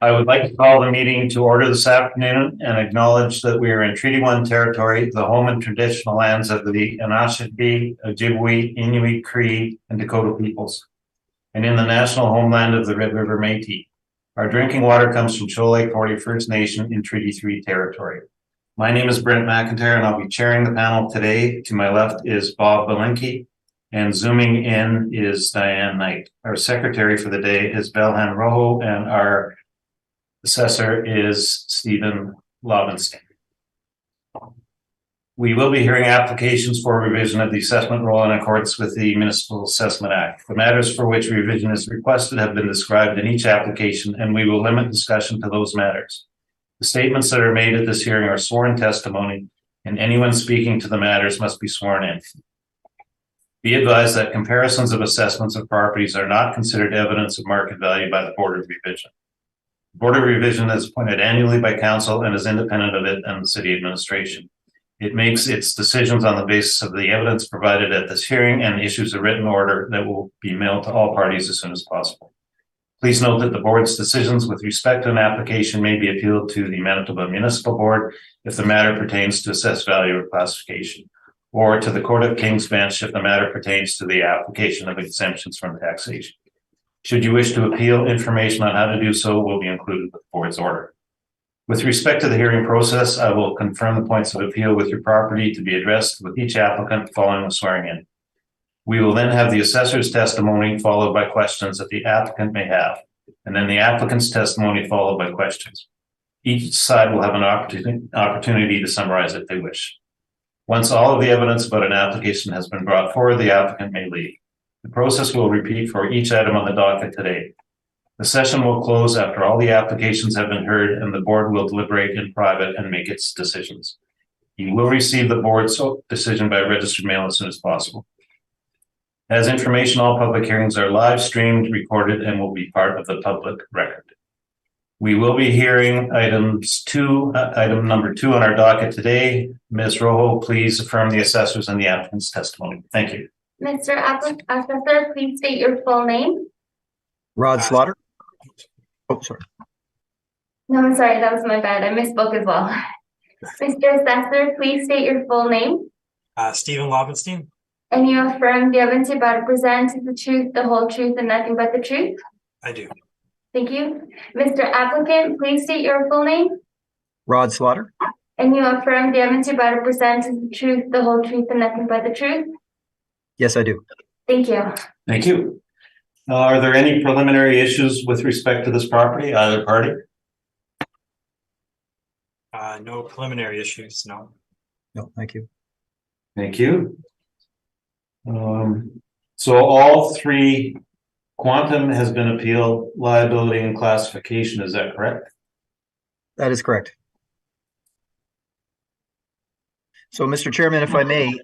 I would like to call the meeting to order this afternoon and acknowledge that we are in Treaty 1 territory, the home and traditional lands of the Anishinaabe, Ojibwe, Inuit, Cree, and Dakota peoples, and in the national homeland of the Red River Métis. Our drinking water comes from Shoal Lake 40 First Nation in Treaty 3 territory. My name is Brent McIntyre, and I'll be chairing the panel today. To my left is Bob Belinke, and zooming in is Diane Knight. Our secretary for the day is Belhan Rojo, and our assessor is Stephen Lobenstein. We will be hearing applications for revision of the assessment roll in accordance with the Municipal Assessment Act. The matters for which revision is requested have been described in each application, and we will limit discussion to those matters. The statements that are made at this hearing are sworn testimony, and anyone speaking to the matters must be sworn in. Be advised that comparisons of assessments of properties are not considered evidence of market value by the Board of Revision. The Board of Revision is appointed annually by Council and is independent of it and the City Administration. It makes its decisions on the basis of the evidence provided at this hearing and issues a written order that will be mailed to all parties as soon as possible. Please note that the board's decisions with respect to an application may be appealed to the Manitoba Municipal Board if the matter pertains to assessed value or classification, or to the Court of King's Bench if the matter pertains to the application of exemptions from taxation. Should you wish to appeal, information on how to do so will be included with the board's order. With respect to the hearing process, I will confirm the points of appeal with your property to be addressed with each applicant following the swearing in. We will then have the assessor's testimony followed by questions that the applicant may have, and then the applicant's testimony followed by questions. Each side will have an opportunity to summarize if they wish. Once all of the evidence about an application has been brought forward, the applicant may leave. The process will repeat for each item on the docket today. The session will close after all the applications have been heard, and the board will deliberate in private and make its decisions. You will receive the board's decision by registered mail as soon as possible. As information, all public hearings are live streamed, recorded, and will be part of the public record. We will be hearing item number 2 on our docket today. Ms. Rojo, please affirm the assessors and the applicant's testimony. Thank you. Mr. Assessor, please state your full name. Rod Slaughter. Oh, sorry. No, I'm sorry, that was my bad. I misspoke as well. Mr. Assessor, please state your full name. Stephen Lobenstein. And you affirm the evidence you're about to present is the truth, the whole truth, and nothing but the truth? I do. Thank you. Mr. Applicant, please state your full name. Rod Slaughter. And you affirm the evidence you're about to present is the truth, the whole truth, and nothing but the truth? Yes, I do. Thank you. Thank you. Are there any preliminary issues with respect to this property, either party? No preliminary issues, no. No, thank you. Thank you. So all 3, quantum has been appealed, liability and classification, is that correct? That is correct. So, Mr. Chairman, if I may,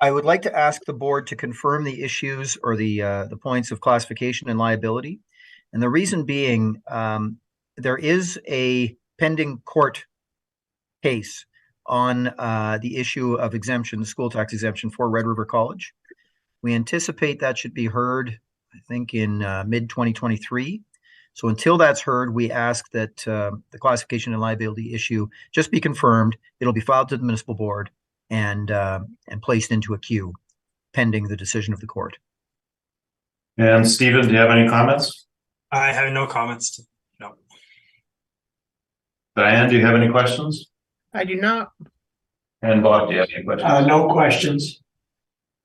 I would like to ask the board to confirm the issues or the points of classification and liability. And the reason being, there is a pending court case on the issue of exemption, the school tax exemption for Red River College. We anticipate that should be heard, I think, in mid-2023. So until that's heard, we ask that the classification and liability issue just be confirmed. It'll be filed to the municipal board and placed into a queue pending the decision of the court. And Stephen, do you have any comments? I have no comments. No. Diane, do you have any questions? I do not. And Bob, do you have any questions? No questions.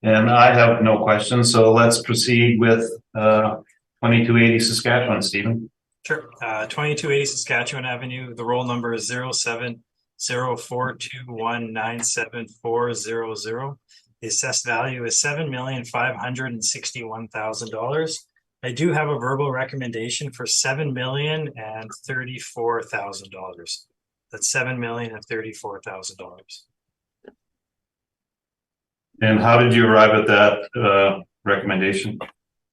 And I have no questions, so let's proceed with 2280 Saskatchewan, Stephen. Sure. 2280 Saskatchewan Avenue. The roll number is 0704219740. The assessed value is $7,561,000. I do have a verbal recommendation for $7,034,000. That's $7,034,000. And how did you arrive at that recommendation?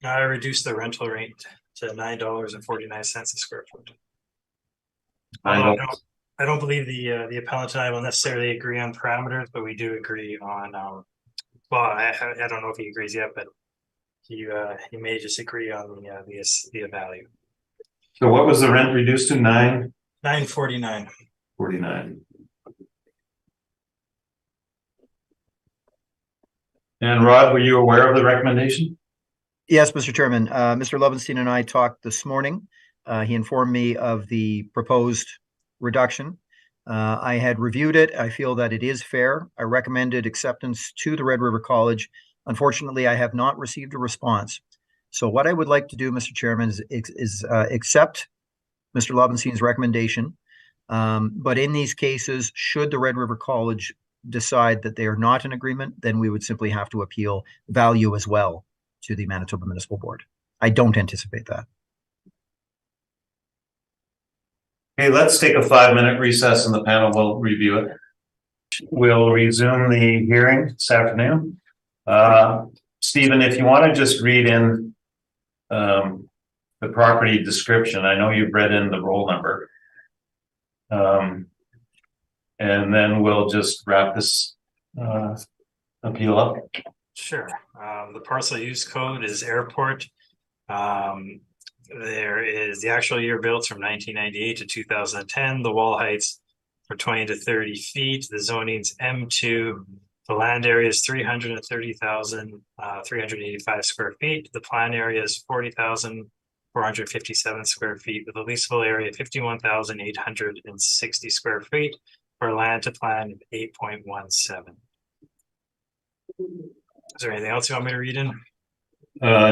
I reduced the rental rate to $9.49 a square foot. I don't believe the appellant and I will necessarily agree on parameters, but we do agree on. Well, I don't know if he agrees yet, but he may just agree on the value. So what was the rent reduced to? $9.49. $9.49. And Rod, were you aware of the recommendation? Yes, Mr. Chairman. Mr. Levenstein and I talked this morning. He informed me of the proposed reduction. I had reviewed it. I feel that it is fair. I recommended acceptance to the Red River College. Unfortunately, I have not received a response. So what I would like to do, Mr. Chairman, is accept Mr. Levenstein's recommendation. But in these cases, should the Red River College decide that they are not in agreement, then we would simply have to appeal value as well to the Manitoba Municipal Board. I don't anticipate that. Okay, let's take a 5-minute recess and the panel will review it. We'll resume the hearing this afternoon. Stephen, if you want to just read in the property description, I know you've read in the roll number. And then we'll just wrap this appeal up. Sure. The parcel use code is airport. There is the actual year built from 1998 to 2010. The wall heights are 20 to 30 feet. The zoning's M2. The land area is 330,385 square feet. The plan area is 40,457 square feet with a leasable area of 51,860 square feet for land to plan of 8.17. Is there anything else you want me to read in?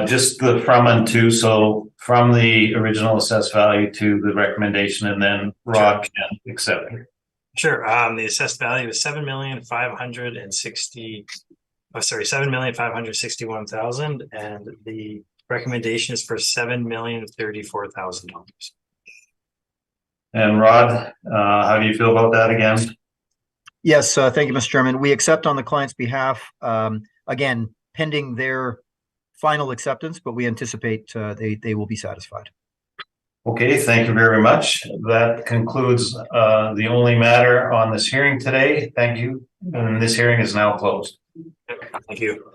Just the from and to. So from the original assessed value to the recommendation, and then Rod can accept it. Sure. The assessed value is $7,561,000, and the recommendation is for $7,034,000. And Rod, how do you feel about that again? Yes, thank you, Mr. Chairman. We accept on the client's behalf, again, pending their final acceptance, but we anticipate they will be satisfied. Okay, thank you very much. That concludes the only matter on this hearing today. Thank you. And this hearing is now closed. Thank you.